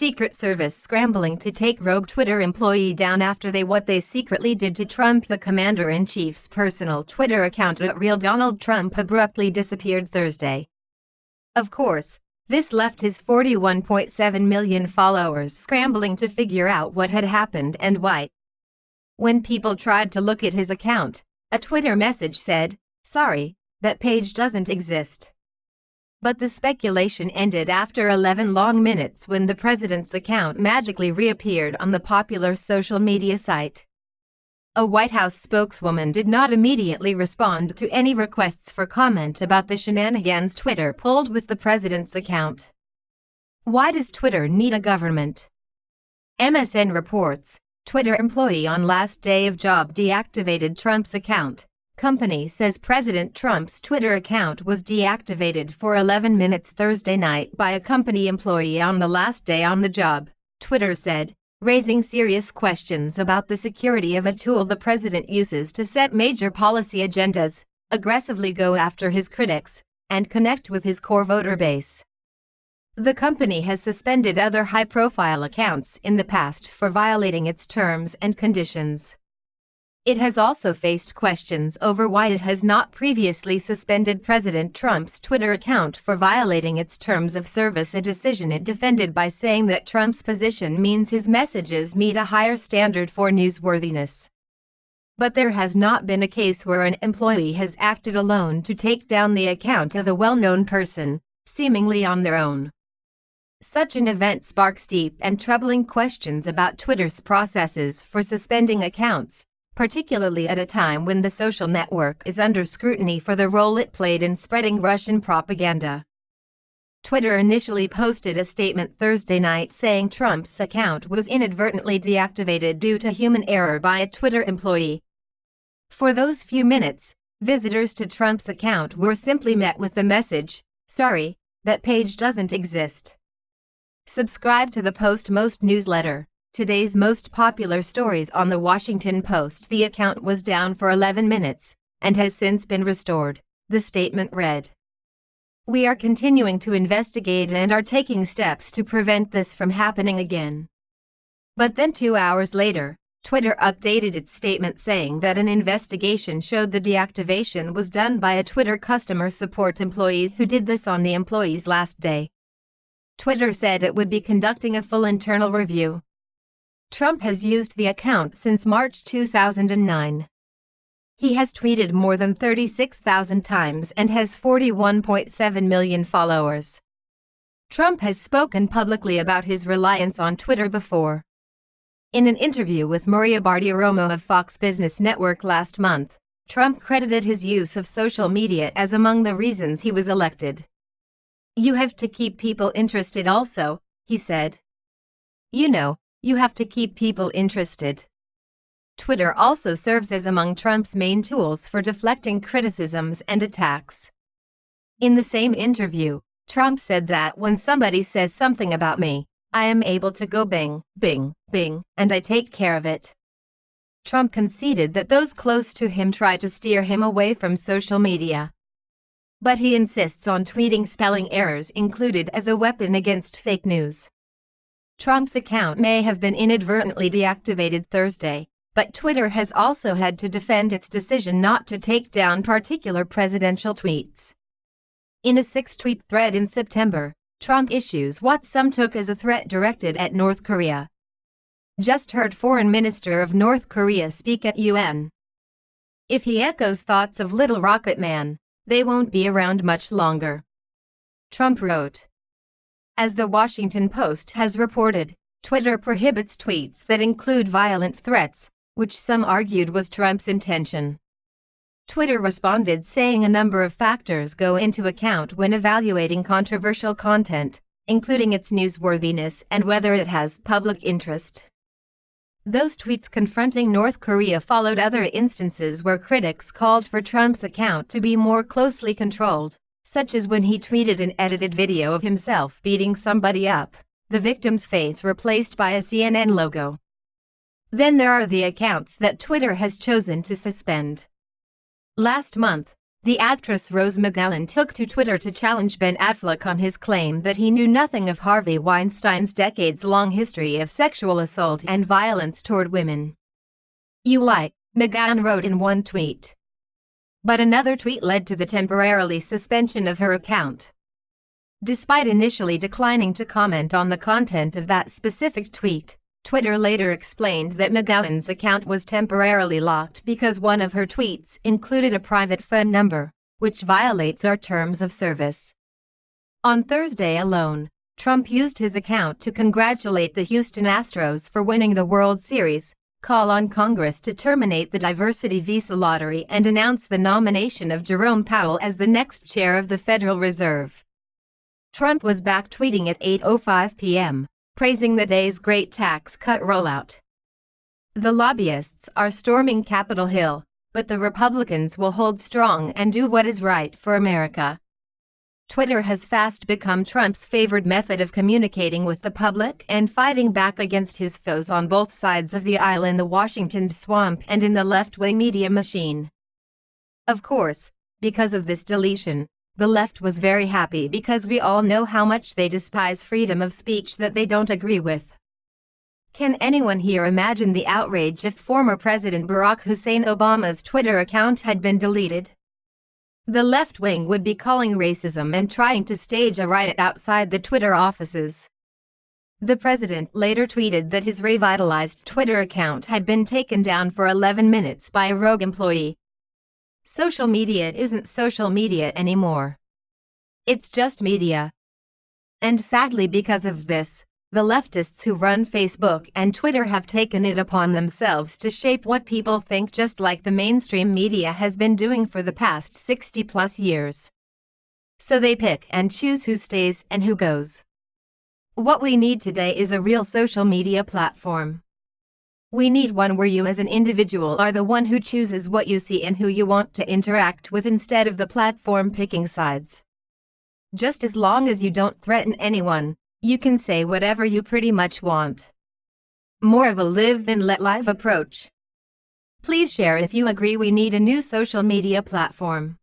Secret Service scrambling to take rogue Twitter employee down after what they secretly did to Trump. The commander-in-chief's personal Twitter account @RealDonaldTrump abruptly disappeared Thursday. Of course, this left his 41.7 million followers scrambling to figure out what had happened and why. When people tried to look at his account, a Twitter message said, "Sorry, that page doesn't exist." But the speculation ended after 11 long minutes when the president's account magically reappeared on the popular social media site. A White House spokeswoman did not immediately respond to any requests for comment about the shenanigans Twitter pulled with the president's account. Why does Twitter need a government? MSN Reports, Twitter employee on last day of job deactivated Trump's account. Company says President Trump's Twitter account was deactivated for 11 minutes Thursday night by a company employee on the last day on the job, Twitter said, raising serious questions about the security of a tool the president uses to set major policy agendas, aggressively go after his critics, and connect with his core voter base. The company has suspended other high-profile accounts in the past for violating its terms and conditions. It has also faced questions over why it has not previously suspended President Trump's Twitter account for violating its terms of service, a decision it defended by saying that Trump's position means his messages meet a higher standard for newsworthiness. But there has not been a case where an employee has acted alone to take down the account of a well-known person, seemingly on their own. Such an event sparks deep and troubling questions about Twitter's processes for suspending accounts, particularly at a time when the social network is under scrutiny for the role it played in spreading Russian propaganda. Twitter initially posted a statement Thursday night saying Trump's account was inadvertently deactivated due to human error by a Twitter employee. For those few minutes, visitors to Trump's account were simply met with the message, "Sorry, that page doesn't exist." Subscribe to the Post-Most newsletter. Today's most popular stories on the Washington Post. The account was down for 11 minutes, and has since been restored, the statement read. "We are continuing to investigate and are taking steps to prevent this from happening again." But then 2 hours later, Twitter updated its statement saying that an investigation showed the deactivation was done by a Twitter customer support employee who did this on the employee's last day. Twitter said it would be conducting a full internal review. Trump has used the account since March 2009. He has tweeted more than 36,000 times and has 41.7 million followers. Trump has spoken publicly about his reliance on Twitter before. In an interview with Maria Bartiromo of Fox Business Network last month, Trump credited his use of social media as among the reasons he was elected. "You have to keep people interested also," he said. You have to keep people interested." Twitter also serves as among Trump's main tools for deflecting criticisms and attacks. In the same interview, Trump said that when somebody says something about me, I am able to go bing, bing, bing, and I take care of it. Trump conceded that those close to him try to steer him away from social media. But he insists on tweeting spelling errors included as a weapon against fake news. Trump's account may have been inadvertently deactivated Thursday, but Twitter has also had to defend its decision not to take down particular presidential tweets. In a 6-tweet thread in September, Trump issues what some took as a threat directed at North Korea. Just heard Foreign Minister of North Korea speak at UN. If he echoes thoughts of Little Rocket Man, they won't be around much longer. Trump wrote. As the Washington Post has reported, Twitter prohibits tweets that include violent threats, which some argued was Trump's intention. Twitter responded saying a number of factors go into account when evaluating controversial content, including its newsworthiness and whether it has public interest. Those tweets confronting North Korea followed other instances where critics called for Trump's account to be more closely controlled, such as when he tweeted an edited video of himself beating somebody up, the victim's face replaced by a CNN logo. Then there are the accounts that Twitter has chosen to suspend. Last month, The actress Rose McGowan took to Twitter to challenge Ben Affleck on his claim that he knew nothing of Harvey Weinstein's decades-long history of sexual assault and violence toward women. "You lie," McGowan wrote in one tweet. But another tweet led to the temporary suspension of her account. Despite initially declining to comment on the content of that specific tweet, Twitter later explained that McGowan's account was temporarily locked because one of her tweets included a private phone number, which violates our terms of service. On Thursday alone, Trump used his account to congratulate the Houston Astros for winning the World Series, call on Congress to terminate the diversity visa lottery, and announce the nomination of Jerome Powell as the next chair of the Federal Reserve. Trump was back tweeting at 8:05 p.m., praising the day's great tax cut rollout. "The lobbyists are storming Capitol Hill, but the Republicans will hold strong and do what is right for America." Twitter has fast become Trump's favorite method of communicating with the public and fighting back against his foes on both sides of the aisle, in the Washington swamp and in the left-wing media machine. Of course, because of this deletion, the left was very happy, because we all know how much they despise freedom of speech that they don't agree with. Can anyone here imagine the outrage if former President Barack Hussein Obama's Twitter account had been deleted? The left wing would be calling racism and trying to stage a riot outside the Twitter offices. The president later tweeted that his revitalized Twitter account had been taken down for 11 minutes by a rogue employee. Social media isn't social media anymore. It's just media. And sadly, because of this, the leftists who run Facebook and Twitter have taken it upon themselves to shape what people think, just like the mainstream media has been doing for the past 60+ years. So they pick and choose who stays and who goes. What we need today is a real social media platform. We need one where you as an individual are the one who chooses what you see and who you want to interact with, instead of the platform picking sides. Just as long as you don't threaten anyone, you can say whatever you pretty much want. More of a live and let live approach. Please share if you agree we need a new social media platform.